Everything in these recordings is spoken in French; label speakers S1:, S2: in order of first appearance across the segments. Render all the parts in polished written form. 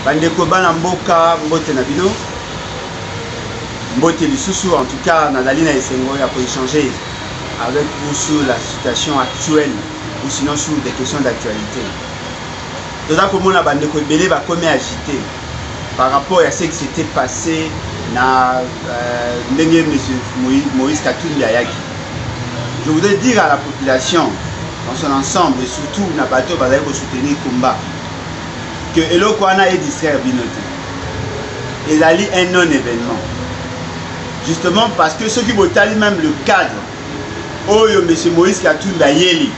S1: Bandeko bana mboka mbote na bino. Mbote lisusu en tout cas nazali na esengo ya pour échanger avec vous sur la situation actuelle ou sinon sur des questions d'actualité. Toza komona bandeko ebele ba komi agité par rapport à ce qui s'était passé na ndenge monsieur Moïse Katumbi ayaki. Je voudrais dire à la population dans son ensemble et surtout na bato bazali ko soutenir combat que eloko wana est distraire binote. Ezali un non-événement. Justement parce que ceux qui botali même le cadre, Oyo M. Moïse Katumbi Ayeli,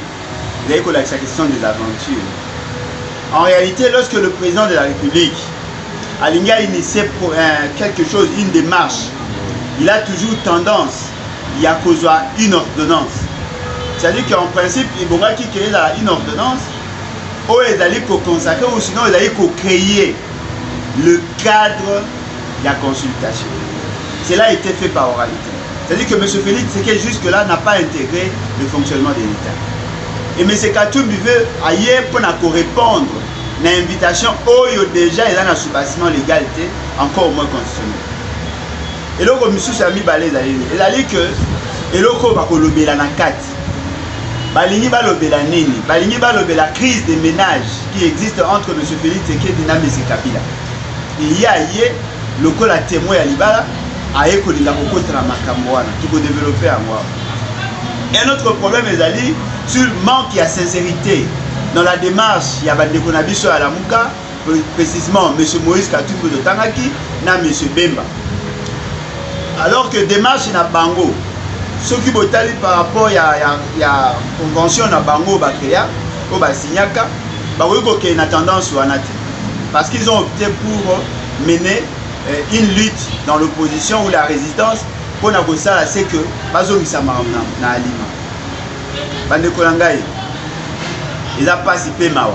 S1: vous avez la question des aventures. En réalité, lorsque le président de la République a initié pour quelque chose, une démarche, il a toujours tendance, il y a une ordonnance. C'est-à-dire qu'en principe, il y a une ordonnance, où il allait consacrer ou sinon il allait créer le cadre de la consultation. Cela a été fait par oralité. C'est-à-dire que M. Félix Tshisekedi jusque-là n'a pas intégré le fonctionnement de l'État. Et M. Katumbi veut ailleurs pour répondre à l'invitation où déjà il y a un sous-bassement légalité encore au moins constitutionnel. Et là, M. Sami Balé, il a dit que et là, il y a Balingi balobela nini, balingi balobela crise des ménages qui existe entre M. Félix Tshisekedi et M. Kabila. Il y a le col à témoin à Libala a école la kokotra makambo wana qui peut développer à moi. Un autre problème est sur le manque de sincérité dans la démarche. Il y a bandeko na biso à la Muka, précisément M. Moïse Katumbi de Tangaki na M. Bemba. Alors que démarche na bango ceux qui botali par rapport à convention na bango bakrea ou basignaka bakoki qu'il y a une tendance ou anati parce qu'ils ont opté pour mener une lutte dans l'opposition ou la résistance pour na kosala c'est que bazongisa marama na alima bandeko langai ils a participé mawa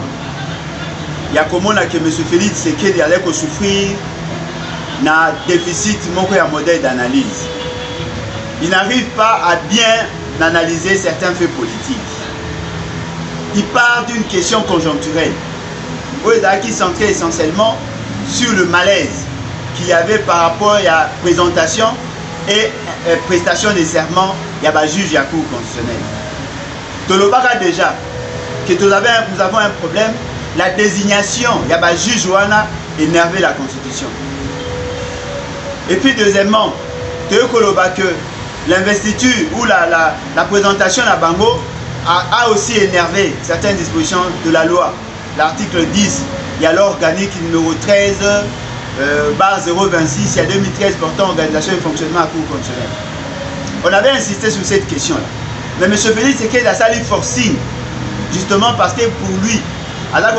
S1: ya komona que M. Félix Tshisekedi allait souffrir na déficit moko ya modèle d'analyse. Il n'arrive pas à bien analyser certains faits politiques. Il part d'une question conjoncturelle où il a centré essentiellement sur le malaise qu'il y avait par rapport à la présentation et prestation des serments il y a un juge à la Cour constitutionnelle. Tolobaka déjà que nous avons un problème, la désignation, il y a un juge qui a énervé la Constitution. Et puis deuxièmement, que l'investiture ou la présentation à Bango a aussi énervé certaines dispositions de la loi. L'article 10, il y a l'organique numéro 13, barre 026, il y a 2013 portant organisation et fonctionnement à la Cour constitutionnelle. On avait insisté sur cette question-là. Mais M. Félix Tshisekedi a sali forcing, justement parce que pour lui, à la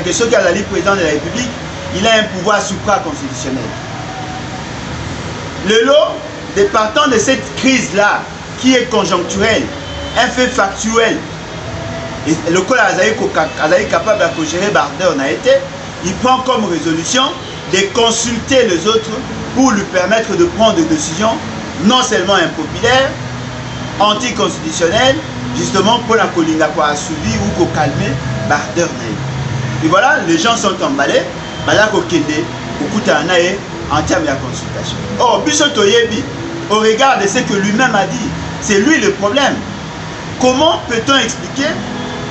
S1: question qu'il a dit président de la République, il a un pouvoir supra-constitutionnel. Le lot, départant de cette crise-là, qui est conjoncturelle, un fait factuel, et le col Azaï capable de gérer Bardet, on a été, il prend comme résolution de consulter les autres pour lui permettre de prendre des décisions non seulement impopulaires, anticonstitutionnelles, justement pour la colline à suivi ou pour calmer Bardet. Et voilà, les gens sont emballés, en termes de consultation. Or, Bissot Oyebi, au regard de ce que lui-même a dit, c'est lui le problème. Comment peut-on expliquer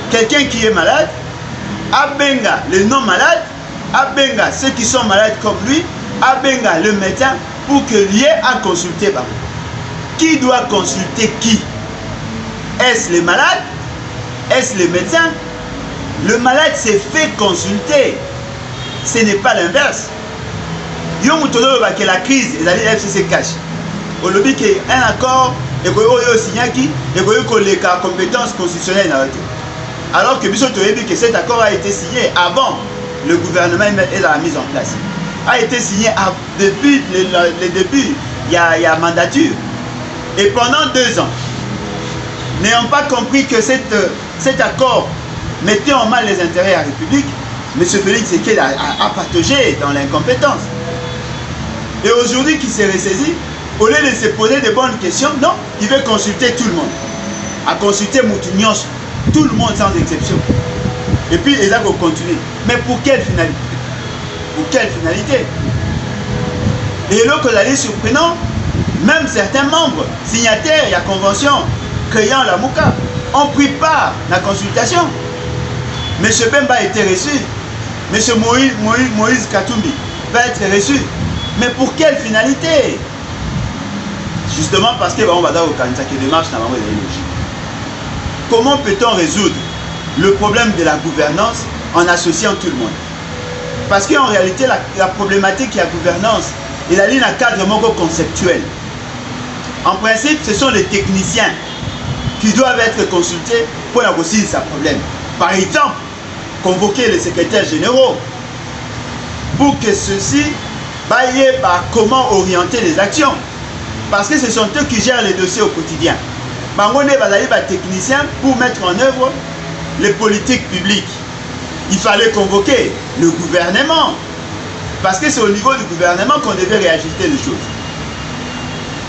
S1: quelqu'un qui est malade, abenga les non-malades, abenga ceux qui sont malades comme lui, abenga le médecin pour que lui ait à consulter. Qui doit consulter qui? Est-ce les malades? Est-ce les médecins? Le malade s'est fait consulter. Ce n'est pas l'inverse. Yo mutodo que la crise et la FCC cache. Au lobby qui est un accord et que yo signaki et que les compétences constitutionnelles alors que que cet accord a été signé avant le gouvernement et la mise en place. A été signé depuis le début, il y a mandature. Et pendant 2 ans, n'ayant pas compris que cet accord mettait en mal les intérêts de la République, M. Félix Tshisekedi a patogé dans l'incompétence. Et aujourd'hui, qui s'est ressaisi, au lieu de se poser de bonnes questions, non, il veut consulter tout le monde. À consulter Moutounios, tout le monde sans exception. Et puis, il a continué. Mais pour quelle finalité? Pour quelle finalité? Et là, que c'est surprenant, même certains membres signataires de la convention créant la Mouka ont pris part à la consultation. M. Bemba a été reçu. M. Moïse Katumbi va être reçu. Mais pour quelle finalité? Justement parce que on va dans le démarche dans la logique. Comment peut-on résoudre le problème de la gouvernance en associant tout le monde? Parce qu'en réalité, la problématique de la gouvernance, il a un cadre conceptuel. En principe, ce sont les techniciens qui doivent être consultés pour négocier ce problème. Par exemple, convoquer les secrétaires généraux pour que ceux-ci voient comment orienter les actions. Parce que ce sont eux qui gèrent les dossiers au quotidien. On est des techniciens pour mettre en œuvre les politiques publiques. Il fallait convoquer le gouvernement. Parce que c'est au niveau du gouvernement qu'on devait réajuster les choses.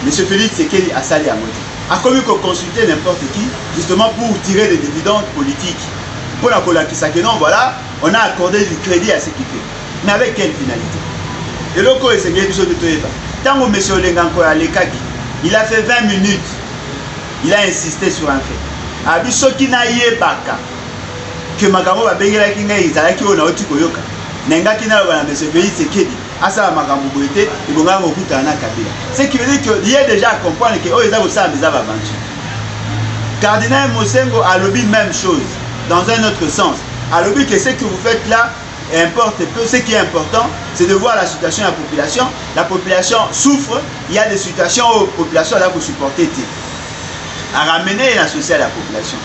S1: M. Félix Tshisekedi a sali à moitié. A commis qu'on consulter n'importe qui, justement pour tirer des dividendes politiques. Pour la Kolakisa que non, voilà, on a accordé du crédit à ce qu'il fait. Mais avec quelle finalité? Et là, quand tant que M. Olenganko Alekaki, il a fait 20 minutes, il a insisté sur un fait. Abiso qui n'a yé baka, que Makambo va béguer la kinga, il a qui on a otu koyoka. Nenga qui n'a pas M. Félix Tshisekedi, à ça Makambo Boité, il va avoir beaucoup d'ana Kabila. Ce qui veut dire qu'il y a déjà à comprendre que oh, ils ont ça, mais aventure. Cardinal Mosengo a lobby même chose, dans un autre sens. A lobby que ce que vous faites là, importe peu. Ce qui est important, c'est de voir la situation de la population. La population souffre. Il y a des situations où la population a pour supporter. À ramener la société à la population.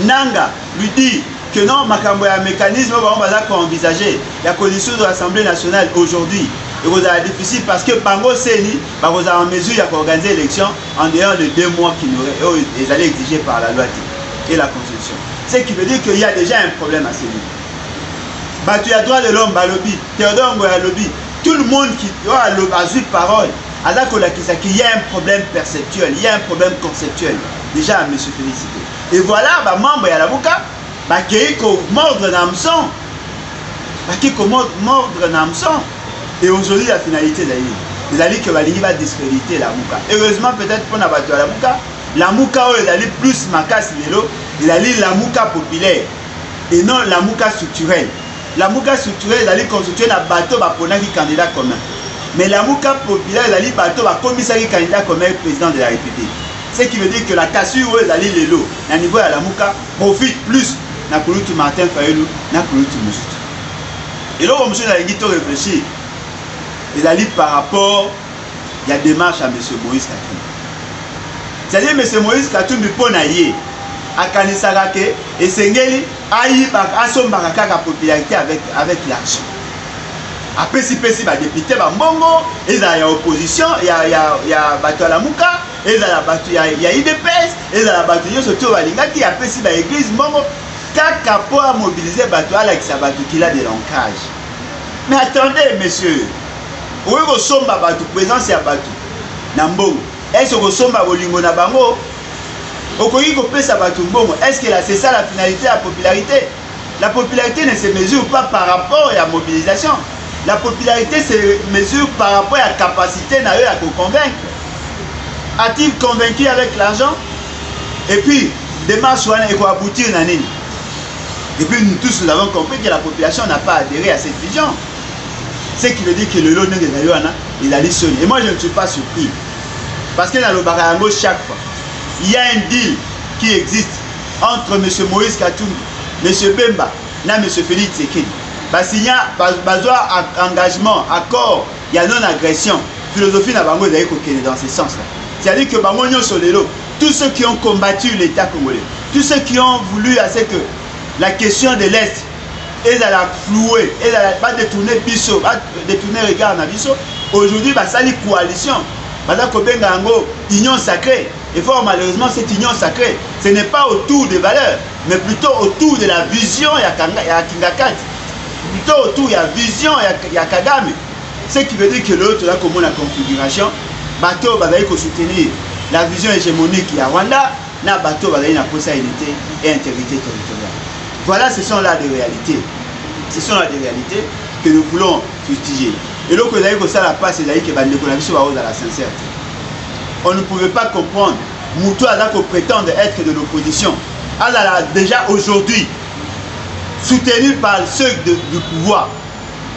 S1: Nanga lui dit que non, Makambo a un mécanisme on va envisager la condition de l'Assemblée nationale aujourd'hui. Et vous avez difficile parce que Bango Seni, vous avez en mesure d'organiser l'élection en dehors de 2 mois qui n'auraient été exigés par la loi et la Constitution. Ce qui veut dire qu'il y a déjà un problème à ce niveau. Tu as droit de l'homme, lobby, Théodore Ngoya lobby, tout le monde qui a eu parole, il y a un problème perceptuel, il y a un problème conceptuel, déjà à M. Félicité. Et voilà, membre de la Mouka, qui est mordre Namson, qui est mordre Namson. Et aujourd'hui, la finalité de la que Valingi va discréditer la Mouka. Heureusement, peut-être pour la Mouka, la Mouka est allée plus macasse l'élo, il a la Mouka populaire et non la Mouka structurelle. La Mouka structurelle, elle allait constituer un bateau pour un candidat commun. Mais la Mouka populaire, elle allait bateau pour commissaire candidat commun président de la République. Ce qui veut dire que la cassure, elle allait les lots. À niveau de la Mouka, profite plus na Kouloutou Martin Fayolou, na Kouloutou Moussout. Et là, on a réfléchir. Il allait par rapport à la démarche à M. Moïse Katumbi. C'est-à-dire M. Moïse Katumbi pour naïe. À Kanisarake et Sengeli aïe asomba kaka popularité avec l'argent. Après si les députés mbongo et la opposition il y a bato à la Mouka et la bato il y a IDPS et la bato surtout balingaki après si l'église mbongo kaka pour mobiliser bato à la bato qui a des langages. Mais attendez monsieur, où est somba bato présence ya bato na mbongo est-ce que somba bolingo na bango? Est-ce que c'est ça la finalité de la popularité? La popularité ne se mesure pas par rapport à la mobilisation. La popularité se mesure par rapport à la capacité à convaincre. A-t-il convaincu avec l'argent? Et puis, démarche et quoi aboutir à nini? Et puis nous tous nous avons compris que la population n'a pas adhéré à cette vision. Ce qui veut dire que le lot de Zayouana, il a dit seul. Et moi je ne suis pas surpris. Parce que dans le Barayango, chaque fois, il y a un deal qui existe entre M. Moïse Katumbi, M. Bemba et M. Félix Tshisekedi. Il y a un engagement, accord, il y a non-agression. Philosophie n'a pas dans ce sens-là. C'est-à-dire que tous ceux qui ont combattu l'État congolais, tous ceux qui ont voulu à ce que la question de l'Est et à la flouer, et pas détourner Bisso, pas détourner le regard à Bisso, aujourd'hui, ça une coalition. Union sacrée. Et fort malheureusement, cette union sacrée, ce n'est pas autour des valeurs, mais plutôt autour de la vision de Kingakati. Plutôt autour de la vision de Kagame. Ce qui veut dire que l'autre, là, comme la configuration, bateau va soutenir la vision hégémonique de Rwanda, na bateau va une possibilité et intégrité territoriale. Voilà, ce sont là des réalités. Ce sont là des réalités que nous voulons fustiger. Et l'autre que ça la passe, c'est que bandeko na biso ba oza la sincérité. On ne pouvait pas comprendre Moutou Azako prétendre être de l'opposition. Alors déjà aujourd'hui soutenu par ceux du pouvoir.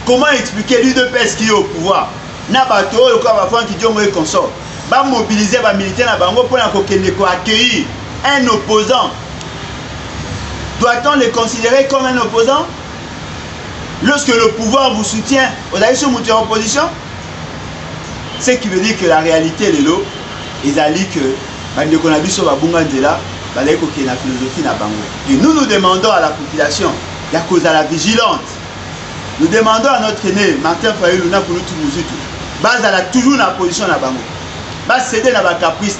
S1: Comment expliquer l'UDPS qui est au pouvoir? Na bato le corps avant qui dit au moins consort. Va mobiliser les militaires na bango pour accueillir un opposant. Doit-on les considérer comme un opposant? Lorsque le pouvoir vous soutient, vous allez sur monter en opposition? Ce qui veut dire que la réalité est là. Ils allaient que la philosophie na bango. Et nous demandons à la population, il y a cause à la vigilante. Nous demandons à notre aîné, Martin Fayulu, pour nous tous, base à la toujours la position na bango. Base céder na ba caprice.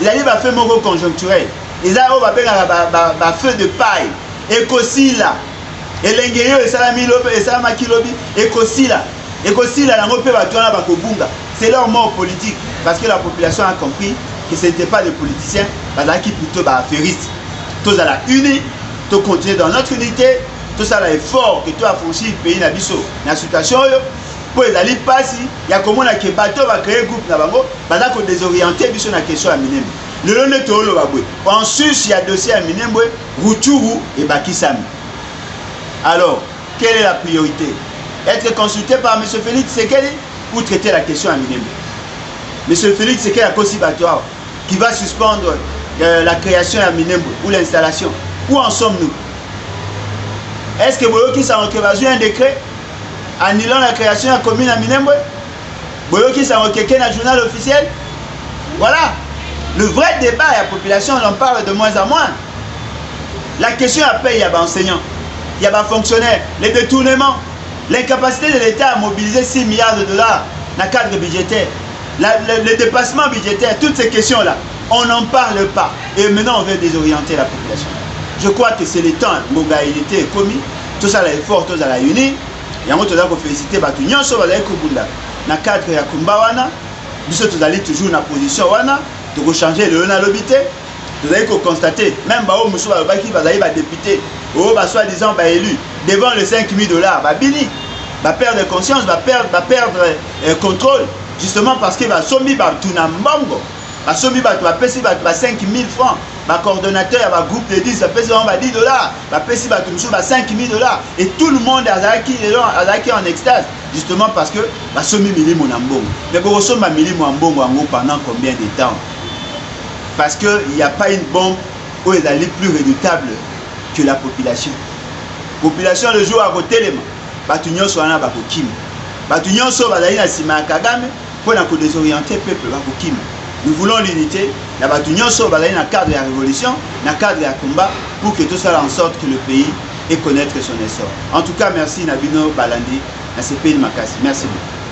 S1: Il a dit va faire mon conjoncturel. Ils ont un feu de paille. Et qu'aussi là, et l'engueyo et salami lobe et salamaki lobi et qu'aussi là la mope va tourner à Bakobunga. C'est leur mort politique parce que la population a compris que ce n'était pas des politiciens, mais qui plutôt affairistes. Tous à la unie, tous continuer dans notre unité, tous à l'effort que tu as franchi le pays Nabiso. Dans la situation, pour les alliés passer, il y a comment que bateau va créer un groupe Nabango, pendant qu'on désorienté sur la question à Minembe. Le long de tout le baboué. En sus, il y a dossier à Minembe, Routourou et Bakisami. Alors, quelle est la priorité? Être consulté par M. Félix Sekeli ou traiter la question à Minembe? M. Félix Sekeli a consibatoire qui va suspendre la création à Minembe ou l'installation. Où en sommes-nous? Est-ce que Boyoki s'en requête un décret annulant la création de la commune à Minembe? Boyoki s'en requête un journal officiel? Voilà. Le vrai débat et la population en parle de moins en moins. La question à payer, il y a des enseignants, il y a des fonctionnaires, les détournements, l'incapacité de l'État à mobiliser 6 milliards de dollars dans le cadre budgétaire, le dépassement budgétaire, toutes ces questions-là, on n'en parle pas. Et maintenant, on veut désorienter la population. Je crois que c'est le temps, l'égalité est commis, tout ça est fort, tout ça est uni. Et on doit féliciter Batunion sur le Kubunda. Dans le cadre de Kumbawana, nous sommes toujours dans la position Wana. De changer le lobité, vous allez constater, même Bao Moussouba qui va aller député, ou soi-disant élu, devant les 5 000 $, Bini, va perdre conscience, va perdre contrôle, justement parce qu'il va sommer tout un bongo, va sommer va 5 000 francs, va coordonnateur, va groupe de 10, va payer 10 $, va payer 5 000 $, et tout le monde est en extase, justement parce que va sommer Mili Monambongo. Mais pour sommer Mili Monambongo pendant combien de temps? Parce qu'il n'y a pas une bombe où elle est plus redoutable que la population. La population, le jour à côté, les gens sont là, ils sont là, pour désorienter le peuple. Nous voulons l'unité, les gens sont là dans le cadre de la révolution, dans le cadre de la combat, pour que tout ça en sorte que le pays ait connaître son essor. En tout cas, merci Nabino Balandi, à ce pays de Makassi. Merci beaucoup.